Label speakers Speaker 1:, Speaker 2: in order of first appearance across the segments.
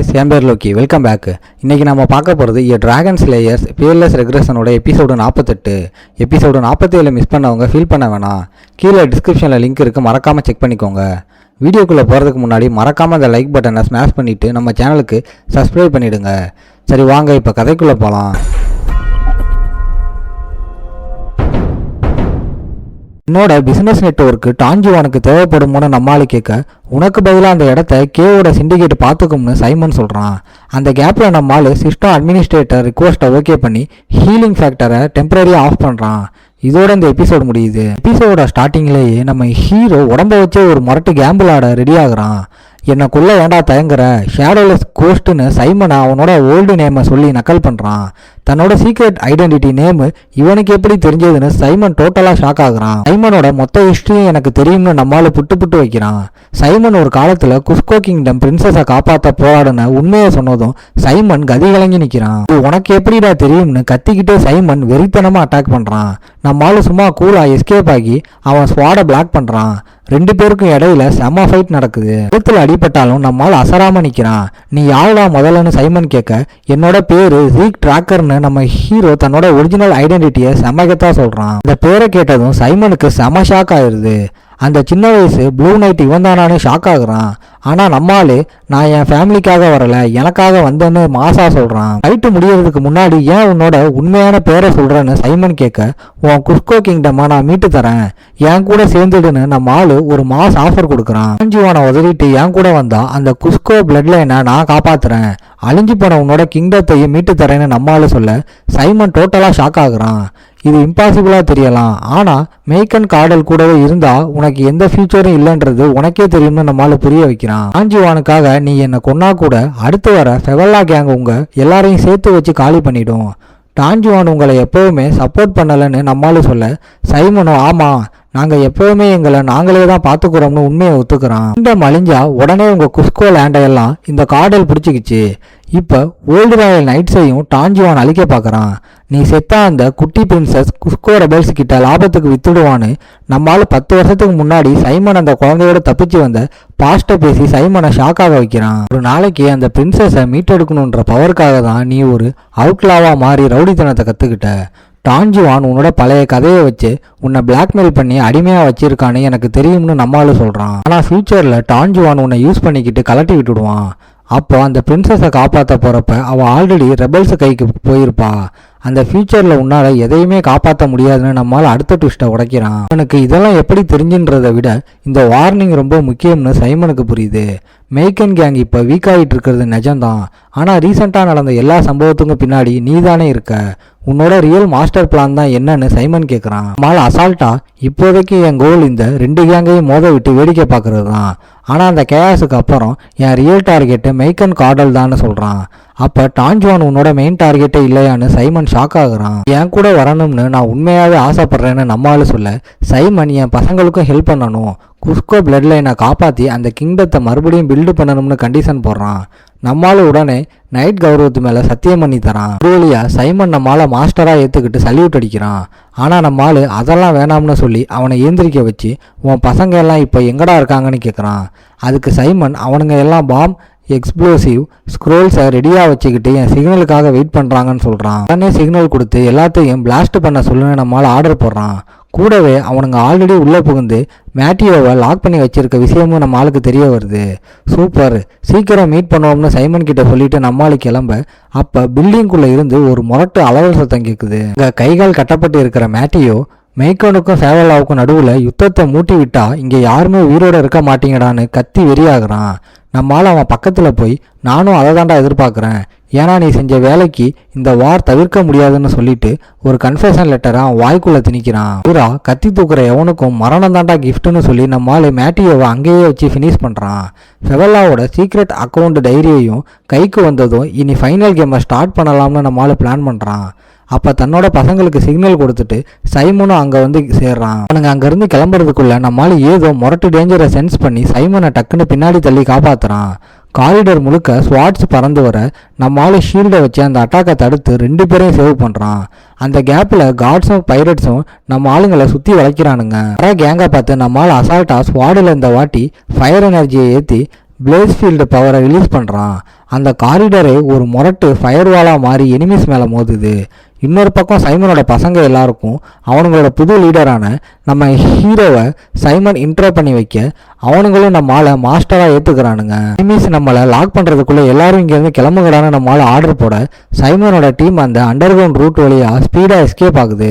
Speaker 1: guys, என் பேர் Loki. Welcome back. இன்றைக்கி நம்ம பார்க்க போகிறது டிராகன் ஸ்லேயர்ஸ் பியர்லெஸ் ரெக்ரெஷனோட எபிசோடு 48. எபிசோடு 47 மிஸ் பண்ணவங்க ஃபீல் பண்ண வேணாம். கீழே டிஸ்கிரிப்ஷனில் லிங்க் இருக்குது, மறக்காமல் செக் பண்ணிக்கோங்க. வீடியோக்குள்ளே போகிறதுக்கு முன்னாடி மறக்காமல் அந்த லைக் பட்டனை ஸ்மாஷ் பண்ணிவிட்டு நம்ம சேனலுக்கு சப்ஸ்கிரைப் பண்ணிவிடுங்க. சரி வாங்க இப்போ கதைக்குள்ளே போகலாம். என்னோட பிஸ்னஸ் நெட்வொர்க்கு டாஞ்சுவானுக்கு தேவைப்படுமோன்னு நம்மளால கேட்க, உனக்கு பதிலாக அந்த இடத்த கேவோட சிண்டிகேட் பார்த்துக்கும்னு சைமன் சொல்கிறான். அந்த கேப்பில் நம்மளால் சிஸ்டம் அட்மினிஸ்ட்ரேட்டர் ரிக்வஸ்ட்டை ஓகே பண்ணி ஹீலிங் ஃபேக்டரை டெம்பரரியாக ஆஃப் பண்ணுறான். இதோட இந்த எபிசோடு முடியுது. எபிசோட ஸ்டார்டிங்லேயே நம்ம ஹீரோ உடம்ப வச்சே ஒரு முரட்டு கேம்பிள் ஆட ரெடி ஆகுறான். என்னக்குள்ள வேண்டா தயங்குற ஷேடோலெஸ் கோஸ்ட்னு சைமனை அவனோட ஓல்டு நேமை சொல்லி நக்கல் பண்ணுறான். தன்னோட சீக்ரெட் ஐடென்டிட்டி நேமு இவனுக்கு எப்படி தெரிஞ்சதுன்னு சைமன் டோட்டலாக ஷாக் ஆகுறான். சைமனோட மொத்த ஹிஸ்ட்ரியும் எனக்கு தெரியும்னு நம்மளால புட்டு வைக்கிறான். சைமன் ஒரு காலத்தில் குஸ்கோ கிங்டம் பிரின்சஸை காப்பாற்ற போராடுன உண்மையை சொன்னதும் சைமன் கதி கலங்கி நிற்கிறான். உனக்கு எப்படிடா தெரியும்னு கத்திக்கிட்டே சைமன் வெறித்தனமாக அட்டாக் பண்ணுறான். நம்மளால சும்மா கூலாக எஸ்கேப் ஆகி அவன் ஸ்வாடை பிளாக் பண்ணுறான். ரெண்டு பேருக்கும் இடையில செம ஃபைட் நடக்குது. கழுத்தில் அடிபட்டாலும் நம்மால் அசராம நிற்கிறான். நீ யாருடா முதல்லன்னு சைமன் கேட்க, என்னோட பேரு ஜீக் ட்ராக்கர்னு நம்ம ஹீரோ தன்னோட ஒரிஜினல் ஐடென்டிட்டியை செமகத்தா சொல்றான். இந்த பேரை கேட்டதும் சைமனுக்கு செம ஷாக் ஆயிடுது. அந்த சின்ன வயசு ப்ளூ நைட் இவன் தானே ஷாக் ஆகுறான். ஆனால் நம்மால் நான் என் ஃபேமிலிக்காக வரல, எனக்காக வந்தேன்னு மாசா சொல்கிறான். ஃபைட்டு முடியறதுக்கு முன்னாடி ஏன் உன்னோட உண்மையான பேரை சொல்கிறேன்னு சைமன் கேட்க, உன் குஸ்கோ கிங்டமா நான் மீட்டு தரேன், என் கூட சேர்ந்துடுன்னு நம்ம ஆளு ஒரு மாஸ் ஆஃபர் கொடுக்குறான். டாஞ்சுவானை உதவிட்டு என் கூட வந்தா அந்த குஸ்கோ பிளட் லைனை நான் காப்பாற்றுறேன், அழிஞ்சு போன உன்னோட கிங்டத்தையும் மீட்டு தரேன்னு நம்மால சொல்ல சைமன் டோட்டலாக ஷாக் ஆகுறான். இது இம்பாசிபிளாக தெரியலாம், ஆனால் மேய்கன் காடல் கூடவே இருந்தா உனக்கு எந்த ஃபியூச்சரும் இல்லைன்றது உனக்கே தெரியும்னு நம்மளால புரிய வைக்கிறான். டாஞ்சுவானுக்காக நீ என்னை கொன்னா கூட அடுத்து வர ஃபெவல்லா கேங் உங்க எல்லாரையும் சேர்த்து வச்சு காலி பண்ணிடும். டாஞ்சுவான் உங்களை எப்போவுமே சப்போர்ட் பண்ணலைன்னு நம்மளால சொல்ல சைமனும் ஆமாம், நாங்கள் எப்போவுமே எங்களை நாங்களே தான் பார்த்துக்கிறோம்னு உண்மையை ஒத்துக்கிறான். கிங்டம் அழிஞ்சா உடனே உங்கள் குஸ்கோ லேண்டையெல்லாம் இந்த காடல் பிடிச்சிக்கிச்சு. இப்போ ஓல்டு ராயல் நைட்ஸையும் டாஞ்சுவான் அழிக்க பார்க்குறான். நீ செத்தா அந்த குட்டி பிரின்சஸ் குஸ்கோ ரெபல்ஸ் கிட்ட லாபத்துக்கு வித்துடுவான்னு நம்மளால 10 வருஷத்துக்கு முன்னாடி சைமன் அந்த குழந்தையோட தப்பிச்சு வந்த பாஸ்ட்டை பேசி சைமனை ஷாக்காக வைக்கிறான். ஒரு நாளைக்கு அந்த பிரின்சஸை மீட்டெடுக்கணுன்ற பவருக்காக தான் நீ ஒரு அவுட்லாவா மாறி ரவுடித்தனத்தை கற்றுக்கிட்ட. டாஞ்சுவான் உன்னோட பழைய கதையை வச்சு உன்னை பிளாக்மெயில் பண்ணி அடிமையாக வச்சிருக்கான்னு எனக்கு தெரியும்னு நம்மளால சொல்கிறான். ஆனால் ஃபியூச்சரில் டாஞ்சுவான் உன்னை யூஸ் பண்ணிக்கிட்டு கலட்டி விட்டுடுவான். அப்போ அந்த பிரின்சஸை காப்பாற்ற போகிறப்ப அவள் ஆல்ரெடி ரெபல்ஸ் கைக்கு போயிருப்பா. அந்த ஃபியூச்சரில் உன்னால் எதையுமே காப்பாற்ற முடியாதுன்னு நம்மளால் அடுத்த ட்விஸ்ட்டை உடைக்கிறான். அவனுக்கு இதெல்லாம் எப்படி தெரிஞ்சுன்றதை விட இந்த வார்னிங் ரொம்ப முக்கியம்னு சைமனுக்கு புரியுது. மேய்கன் கேங் இப்போ வீக் ஆகிட்டு இருக்கிறது நிஜம்தான், ஆனால் ரீசெண்டாக நடந்த எல்லா சம்பவத்துக்கும் பின்னாடி நீ தானே இருக்க. உன்னோட ரியல் மாஸ்டர் பிளான் தான் என்னன்னு சைமன் கேட்குறான். நம்மளால் அசால்ட்டா இப்போதைக்கு என் கோல் இந்த 2 கேங்கையும் மோத விட்டு வேடிக்கை பார்க்கறது தான், ஆனால் அந்த கேயாஸுக்கு அப்புறம் என் ரியல் டார்கெட்டு மேய்கன் காடல் தான்னு சொல்கிறான். அப்போ டாஞ்சுவான் உன்னோட மெயின் டார்கெட்டே இல்லையான்னு சைமன் ஷாக் ஆகுறான். என் கூட வரணும்னு நான் உண்மையாகவே ஆசைப்பட்றேன்னு நம்மளால சொல்ல சைமன் என் பசங்களுக்கும் ஹெல்ப் பண்ணணும், குஸ்கோ பிளட் லைனை காப்பாற்றி அந்த கிங்டத்தை மறுபடியும் பில்டு பண்ணணும்னு கண்டிஷன் போடுறான். நம்மளால உடனே நைட் கௌரவத்து மேலே சத்தியம் பண்ணி தரான். ஒரு வழியா சைமன் நம்மளால மாஸ்டராக ஏற்றுக்கிட்டு சல்யூட் அடிக்கிறான். ஆனால் நம்மளால அதெல்லாம் வேணாம்னு சொல்லி அவனை ஏந்திரிக்க வச்சு உன் பசங்க எல்லாம் இப்போ எங்கடா இருக்காங்கன்னு கேட்குறான். அதுக்கு சைமன் அவனுங்க எல்லாம் பாம் எக்ஸ்ப்ளோசிவ் ஸ்க்ரோல்ஸை ரெடியாக வச்சுக்கிட்டு என் சிக்னலுக்காக வெயிட் பண்ணுறாங்கன்னு சொல்கிறான். உடனே சிக்னல் கொடுத்து எல்லாத்தையும் பிளாஸ்ட் பண்ண சொல்லுன்னு நம்மளால் ஆர்டர் போடுறான். கூடவே அவனுங்க ஆல்ரெடி உள்ளே புகுந்து மேட்டியோவை லாக் பண்ணி வச்சிருக்க விஷயமும் நம்ம ஆளுக்கு தெரிய வருது. சூப்பர், சீக்கிரம் மீட் பண்ணுவோம்னு சைமன் கிட்ட சொல்லிட்டு நம்மளுக்கு கிளம்ப, அப்போ பில்டிங்குள்ளே இருந்து ஒரு முரட்டு அலவல் சத்தம் கேட்குது. இங்கே கைகால் கட்டப்பட்டு இருக்கிற மேட்டியோ மேய்கனுக்கும் ஃபேவலாவுக்கும் நடுவில் யுத்தத்தை மூட்டி விட்டா இங்கே யாருமே உயிரோடு இருக்க மாட்டீங்கடான்னு கத்தி வெறியாகிறான். நம்மளால் அவன் பக்கத்தில் போய் நானும் அதை தாண்டா எதிர்பார்க்குறேன், ஏன்னா நீ செஞ்ச வேலைக்கு இந்த வார் தவிர்க்க முடியாதுன்னு சொல்லிட்டு ஒரு கன்ஃபெஷன் லெட்டரை அவன் வாய்க்குள்ளே திணிக்கிறான். பூரா கத்தி தூக்குற எவனுக்கும் மரணம் தாண்டா கிஃப்ட்னு சொல்லி நம்மளால மேட்டியோவை அங்கேயே வச்சு ஃபினிஷ் பண்ணுறான். ஃபெவல்லாவோட சீக்ரெட் அக்கௌண்ட் டைரியும் கைக்கு வந்ததும் இனி ஃபைனல் கேமை ஸ்டார்ட் பண்ணலாம்னு நம்மளால பிளான் பண்ணுறான். அப்போ தன்னோட பசங்களுக்கு சிக்னல் கொடுத்துட்டு சைமனும் அங்கே வந்து சேர்றான். அவனுங்க அங்கேருந்து கிளம்புறதுக்குள்ள நம்மளால ஏதோ முரட்டு டேஞ்சரை சென்ஸ் பண்ணி சைமனை டக்குன்னு பின்னாடி தள்ளி காப்பாற்றுறான். காரிடர் முழுக்க ஸ்வாட்ஸ் பறந்து வர நம்மளால ஷீல்டை வச்சு அந்த அட்டாக்கை தடுத்து 2 பேரையும் சேவ் பண்ணுறான். அந்த கேப்பில் காட்ஸும் பைரட்ஸும் நம்ம ஆளுங்களை சுற்றி வளைக்கிறானுங்க. வர கேங்கை பார்த்து நம்மளால் அசால்ட்டாக ஸ்வாடில் இந்த வாட்டி ஃபயர் எனர்ஜியை ஏற்றி பிளேஸ்ஃபீல்டு பவரை ரிலீஸ் பண்ணுறான். அந்த காரிடரே ஒரு முரட்டு ஃபயர்வாலாக மாறி எனிமீஸ் மேலே மோதுது. இன்னொரு பக்கம் சைமனோட பசங்க எல்லாருக்கும் அவனுங்களோட புது லீடரான நம்ம ஹீரோவை சைமன் இன்ட்ரோ பண்ணி வைக்க அவனுங்களும் நம்மளால மாஸ்டராக ஏற்றுக்கிறானுங்க. எனிமீஸ் நம்மளை லாக் பண்ணுறதுக்குள்ளே எல்லாரும் இங்கேருந்து கிளம்புகிறான்னு நம்மளால ஆர்டர் போட சைமனோட டீம் அந்த அண்டர் கிரவுண்ட் ரூட் வழியாக ஸ்பீடாக எஸ்கேப் ஆகுது.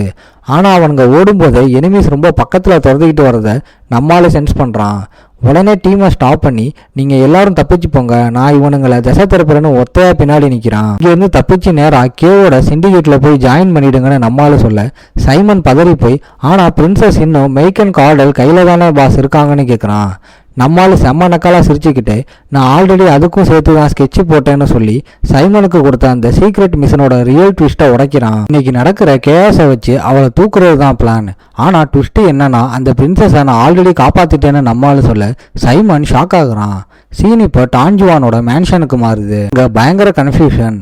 Speaker 1: ஆனால் அவனுங்க ஓடும்போது எனிமீஸ் ரொம்ப பக்கத்தில் துரத்திக்கிட்டு வரதை நம்மளால சென்ஸ் பண்ணுறான். உடனே டீமை ஸ்டாப் பண்ணி நீங்கள் எல்லாரும் தப்பிச்சு போங்க, நான் இவனுங்களை திசை திருப்புறன்னு ஒத்தையா பின்னாடி நிற்கிறான். இங்கேருந்து தப்பிச்சு நேராக கேவோட சிண்டிகேட்டில் போய் ஜாயின் பண்ணிடுங்கன்னு நம்மளால சொல்ல சைமன் பதறி போய் ஆனால் பிரின்சஸ் இன்னும் மெய்கன் கார்டல் கையில் தானே பாஸ் இருக்காங்கன்னு கேட்குறான். நம்மளால செம்ம நக்கலாக சிரிச்சுக்கிட்டு நான் ஆல்ரெடி அதுக்கும் சேர்த்து தான் ஸ்கெட்சு போட்டேன்னு சொல்லி சைமனுக்கு கொடுத்த அந்த சீக்ரெட் மிஷனோட ரியல் ட்விஸ்ட்டை உடைக்கிறான். இன்னைக்கு நடக்கிற கேஸை வச்சு அவளை தூக்குறது தான் பிளான். ஆனால் ட்விஸ்ட்டு என்னன்னா அந்த பிரின்சஸை நான் ஆல்ரெடி காப்பாற்றிட்டேன்னு நம்மளால சொல்ல சைமன் ஷாக் ஆகுறான். சீன் இப்போ டான்ஜுவானோட மேன்ஷனுக்கு மாறுது. இங்கே பயங்கர கன்ஃபியூஷன்.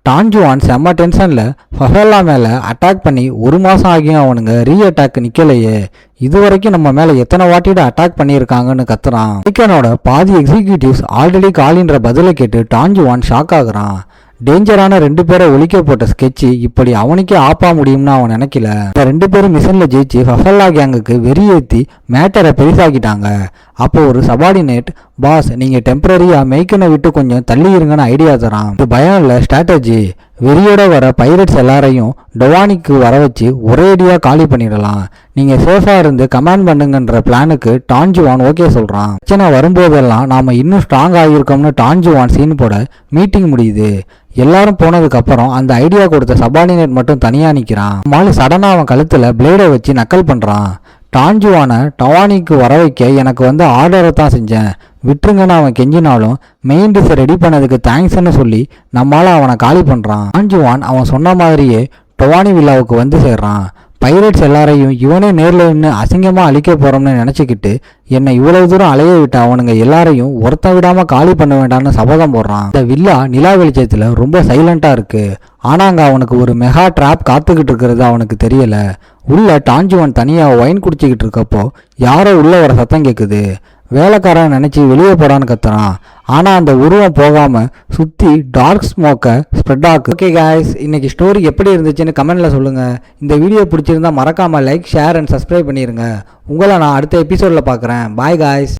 Speaker 1: டான்ஜுவான் செம்ம டென்ஷனில் ஃபஃபெல்லா மேலே அட்டாக் பண்ணி 1 மாதம் ஆகியும் அவனுங்க ரீஅட்டாக் நிற்கலையே, இது வரைக்கும் நம்ம மேலே எத்தனை வாட்டிட அட்டாக் பண்ணியிருக்காங்கன்னு கத்துறான். மெய்கனோட பாதி எக்ஸிக்யூட்டிவ்ஸ் ஆல்ரெடி காலின்ற பதிலை கேட்டு டான்ஜுவான் ஷாக் ஆகுறான். டேஞ்சரான 2 பேரை ஒழிக்க போட்ட ஸ்கெட்சு இப்படி அவனுக்கே ஆப்பா முடியும்னு அவன் நினைக்கல. இந்த 2 பேரும் மிஷனில் ஜெயிச்சு ஃபஃபெல்லா கேங்குக்கு வெறியேற்றி மேட்டரை பெருசாக்கிட்டாங்க. அப்போ ஒரு சபார்டினேட் பாஸ் நீங்கள் டெம்பரரியாக மெய்கனை விட்டு கொஞ்சம் தள்ளி இருங்கன்னு ஐடியா தரான். இது பயம் இல்லை, ஸ்ட்ராட்டஜி. வெறியோட வர பைரட்ஸ் எல்லாரையும் டொவானிக்கு வர வச்சு ஒரேடியாக காலி பண்ணிடலாம், நீங்கள் சேஃபாக இருந்து கமாண்ட் பண்ணுங்கன்ற பிளானுக்கு டான்ஜுவான் ஓகே சொல்கிறான். பிரச்சனை வரும்போதெல்லாம் நாம் இன்னும் ஸ்ட்ராங் ஆகியிருக்கோம்னு டான்ஜுவான் சீன் போட மீட்டிங் முடியுது. எல்லாரும் போனதுக்கு அப்புறம் அந்த ஐடியா கொடுத்த சபார்டினேட் மட்டும் தனியாக நிற்கிறான். மாலு சடனாக அவன் கழுத்தில் பிளேடை வச்சு நக்கல் பண்ணுறான். டான்ஜுவானை டவானிக்கு வர வைக்க எனக்கு வந்து ஆர்டரை தான் செஞ்சேன், விட்டுருங்கன்னு அவன் கெஞ்சினாலும் மெயின் டிஷை ரெடி பண்ணதுக்கு தேங்க்ஸ்ன்னு சொல்லி நம்மளால அவனை காலி பண்ணுறான். டான்ஜுவான் அவன் சொன்ன மாதிரியே டொவானி வில்லாவுக்கு வந்து சேர்றான். பைரட்ஸ் எல்லாரையும் இவனே நேரில் நின்று அசிங்கமாக அழிக்க போகிறோம்னு நினச்சிக்கிட்டு என்னை இவ்வளவு தூரம் அலைய விட்டு அவனுங்க எல்லாரையும் ஒருத்த விடாமல் காலி பண்ண வேண்டாம்னு சபதம் போடுறான். இந்த வில்லா நிலா வெளிச்சத்தில் ரொம்ப சைலண்ட்டாக இருக்குது. ஆனால் அங்கே அவனுக்கு ஒரு மெகா ட்ராப் காத்துக்கிட்டு இருக்கிறது அவனுக்கு தெரியலை. உள்ள டான்ஜுவான் தனியாக ஒயின் குடிச்சிக்கிட்டு இருக்கப்போ யாரோ உள்ள வர சத்தம் கேட்குது. வேலைக்காரன் நினச்சி வெளியே போடான்னு கத்துறான். ஆனால் அந்த உருவம் போகாமல் சுற்றி டார்க் ஸ்மோக்கை ஸ்ப்ரெட் ஆகு. ஓகே காய்ஸ், இன்னைக்கு ஸ்டோரி எப்படி இருந்துச்சுன்னு கமெண்ட்டில் சொல்லுங்கள். இந்த வீடியோ பிடிச்சிருந்தா மறக்காமல் லைக், ஷேர் அண்ட் சப்ஸ்கிரைப் பண்ணிடுங்க. உங்களை நான் அடுத்த எபிசோடில் பார்க்குறேன். Bye guys.